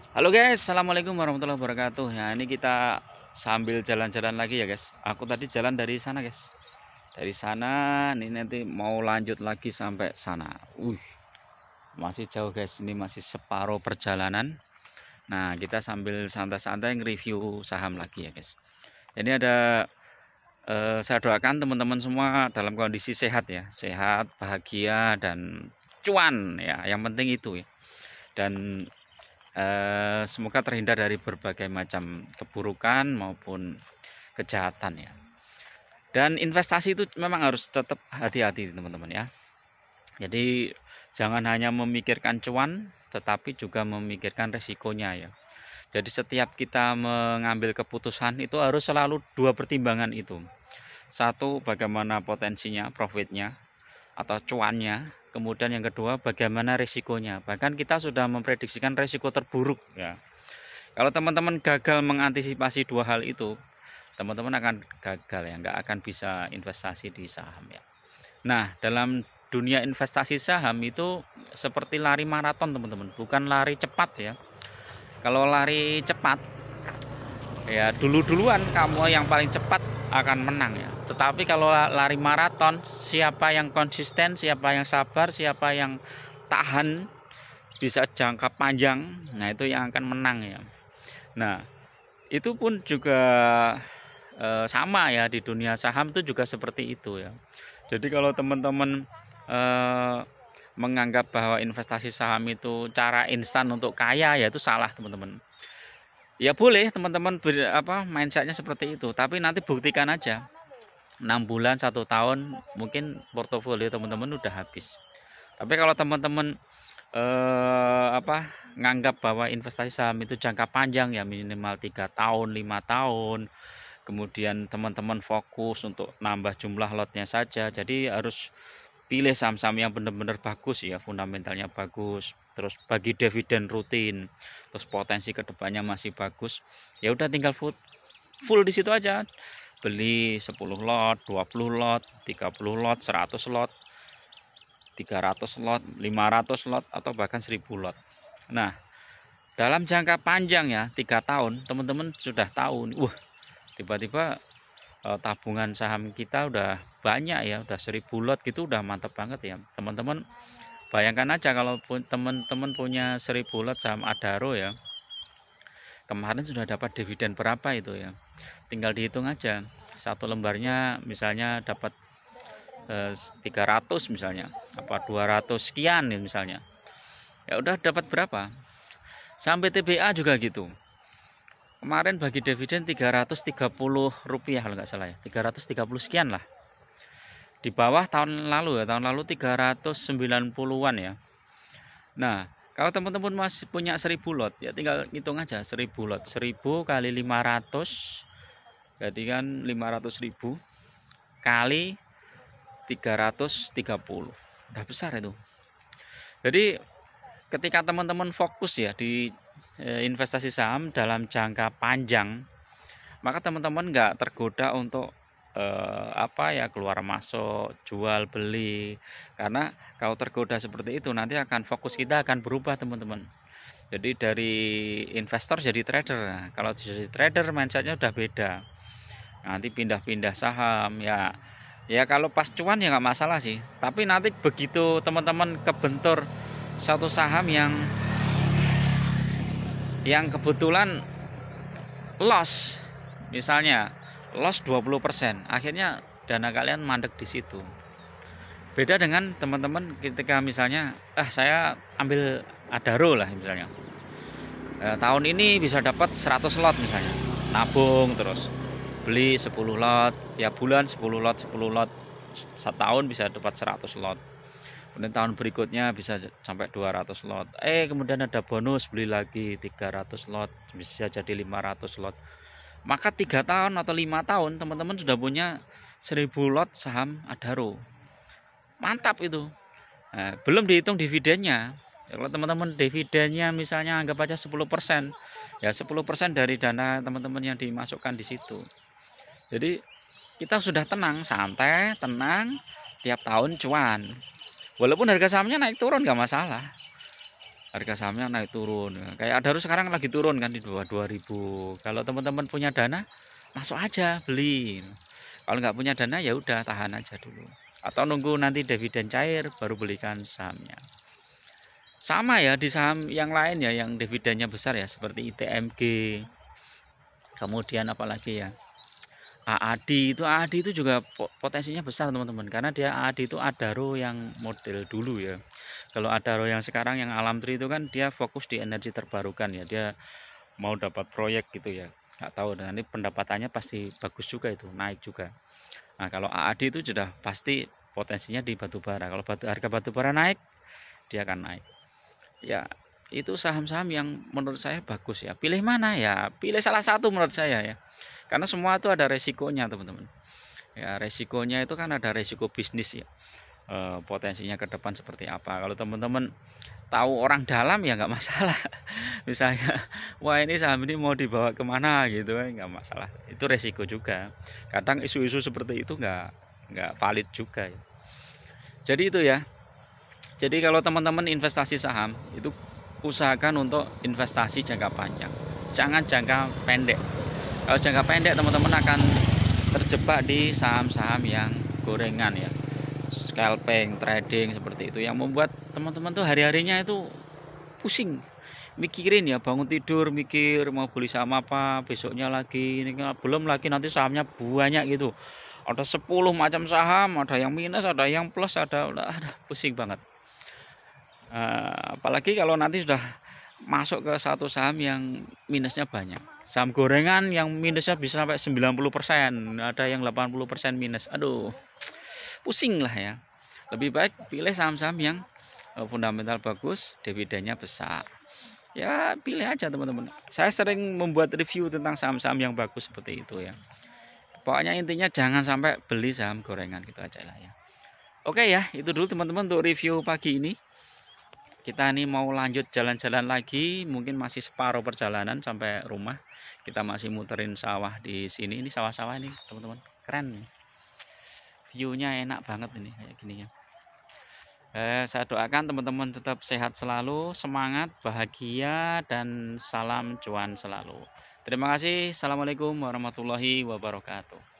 Halo guys, assalamualaikum warahmatullahi wabarakatuh. Ya, ini kita sambil jalan-jalan lagi ya guys. Aku tadi jalan dari sana guys. Dari sana, ini nanti mau lanjut lagi sampai sana. Masih jauh guys. Ini masih separuh perjalanan. Nah, kita sambil santai-santai nge-review saham lagi ya guys. Ini ada saya doakan teman-teman semua dalam kondisi sehat ya, sehat, bahagia dan cuan ya. Yang penting itu ya. Dan semoga terhindar dari berbagai macam keburukan maupun kejahatan ya. Dan investasi itu memang harus tetap hati-hati teman-teman ya. Jadi jangan hanya memikirkan cuan tetapi juga memikirkan resikonya ya. Jadi setiap kita mengambil keputusan itu harus selalu dua pertimbangan itu. Satu, bagaimana potensinya, profitnya atau cuannya. Kemudian yang kedua, bagaimana risikonya. Bahkan kita sudah memprediksikan risiko terburuk ya. Kalau teman-teman gagal mengantisipasi dua hal itu, teman-teman akan gagal ya, nggak akan bisa investasi di saham ya. Nah, dalam dunia investasi saham itu seperti lari maraton teman-teman, bukan lari cepat ya. Kalau lari cepat ya dulu-duluan kamu yang paling cepat akan menang ya. Tetapi kalau lari maraton, siapa yang konsisten, siapa yang sabar, siapa yang tahan bisa jangka panjang, nah itu yang akan menang ya. Nah, itu pun juga sama ya, di dunia saham itu juga seperti itu ya. Jadi kalau teman-teman menganggap bahwa investasi saham itu cara instan untuk kaya, ya itu salah teman-teman. Ya boleh teman-teman mindsetnya seperti itu, tapi nanti buktikan aja 6 bulan 1 tahun mungkin portofolio teman-teman udah habis. Tapi kalau teman-teman nganggap bahwa investasi saham itu jangka panjang ya, minimal 3 tahun 5 tahun, kemudian teman-teman fokus untuk nambah jumlah lotnya saja. Jadi harus pilih saham-saham yang benar-benar bagus ya, fundamentalnya bagus, terus bagi dividen rutin, terus potensi kedepannya masih bagus. Ya udah tinggal full di situ aja. Beli 10 lot, 20 lot, 30 lot, 100 lot, 300 lot, 500 lot, atau bahkan 1000 lot. Nah, dalam jangka panjang ya, 3 tahun, teman-teman sudah tahu, tiba-tiba tabungan saham kita udah banyak ya, udah 1000 lot gitu, udah mantap banget ya. Teman-teman bayangkan aja kalau teman-teman punya 1000 lot saham Adaro ya, kemarin sudah dapat dividen berapa itu ya, tinggal dihitung aja. Satu lembarnya misalnya dapat 300 misalnya, apa 200 sekian ya misalnya, ya udah dapat berapa. Sampai TBA juga gitu, kemarin bagi dividen 330 rupiah kalau nggak salah ya, 330 sekian lah, di bawah tahun lalu ya, tahun lalu 390-an ya. Nah, kalau teman-teman masih punya 1000 lot ya, tinggal hitung aja 1000 lot, 1000 kali 500, jadi kan 500.000 kali 330, udah besar itu. Jadi ketika teman-teman fokus ya di investasi saham dalam jangka panjang, maka teman-teman nggak tergoda untuk keluar masuk, jual beli. Karena kalau tergoda seperti itu, nanti akan fokus kita akan berubah teman-teman. Jadi dari investor jadi trader. Nah, kalau jadi trader mindsetnya udah beda, nanti pindah-pindah saham ya. Ya kalau pas cuan ya nggak masalah sih, tapi nanti begitu teman-teman kebentur satu saham yang kebetulan loss, misalnya loss 20%, akhirnya dana kalian mandek di situ. Beda dengan teman-teman ketika misalnya saya ambil Adaro lah misalnya, tahun ini bisa dapat 100 lot misalnya, nabung terus beli 10 lot ya, bulan 10 lot 10 lot, setahun bisa dapat 100 lot. Kemudian tahun berikutnya bisa sampai 200 lot. Kemudian ada bonus, beli lagi 300 lot, bisa jadi 500 lot. Maka 3 tahun atau 5 tahun teman-teman sudah punya 1000 lot saham Adaro. Mantap itu. Nah, belum dihitung dividennya. Kalau teman-teman dividennya misalnya anggap aja 10%, ya 10% dari dana teman-teman yang dimasukkan di situ. Jadi kita sudah tenang, santai, tenang, tiap tahun cuan. Walaupun harga sahamnya naik turun nggak masalah. harga sahamnya naik turun. Kayak Adaro sekarang lagi turun kan di bawah 2000. Kalau teman-teman punya dana, masuk aja beli. Kalau nggak punya dana ya udah tahan aja dulu. Atau nunggu nanti dividen cair baru belikan sahamnya. Sama ya di saham yang lain ya yang dividennya besar ya seperti ITMG. Kemudian apalagi ya? AAD itu juga potensinya besar teman-teman karena dia AAD itu Adaro yang model dulu ya. Kalau Adaro yang sekarang yang Alam Tri itu kan dia fokus di energi terbarukan ya, dia mau dapat proyek gitu ya, nggak tahu, dan nanti pendapatannya pasti bagus juga, itu naik juga. Nah kalau AAD itu sudah pasti potensinya di batubara, kalau harga batubara naik dia akan naik ya. Itu saham-saham yang menurut saya bagus ya. Pilih mana ya, pilih salah satu menurut saya ya, karena semua itu ada resikonya teman-teman ya. Resikonya itu kan ada resiko bisnis ya, potensinya ke depan seperti apa. Kalau teman-teman tahu orang dalam ya nggak masalah. Misalnya wah ini saham ini mau dibawa kemana gitu kan, nggak masalah, itu resiko juga. Kadang isu-isu seperti itu nggak valid juga ya. Jadi itu ya, jadi kalau teman-teman investasi saham itu usahakan untuk investasi jangka panjang, jangan jangka pendek. Kalau jangka pendek teman-teman akan terjebak di saham-saham yang gorengan ya, scalping, trading seperti itu, yang membuat teman-teman tuh hari-harinya itu pusing mikirin ya, bangun tidur mikir mau beli saham apa besoknya lagi, ini belum lagi nanti sahamnya banyak gitu, ada 10 macam saham, ada yang minus, ada yang plus, ada pusing banget. Apalagi kalau nanti sudah masuk ke satu saham yang minusnya banyak, saham gorengan yang minusnya bisa sampai 90%, ada yang 80% minus, aduh pusing lah ya. Lebih baik pilih saham-saham yang fundamental bagus, dividennya besar ya, pilih aja teman-teman. Saya sering membuat review tentang saham-saham yang bagus seperti itu ya. Pokoknya intinya jangan sampai beli saham gorengan, gitu aja lah ya. Oke ya, itu dulu teman-teman untuk review pagi ini. Kita ini mau lanjut jalan-jalan lagi, mungkin masih separuh perjalanan sampai rumah. Kita masih muterin sawah di sini. Ini sawah-sawah ini teman-teman, keren nih. View-nya enak banget ini kayak gini ya. Saya doakan teman-teman tetap sehat selalu, semangat, bahagia, dan salam cuan selalu. Terima kasih. Assalamualaikum warahmatullahi wabarakatuh.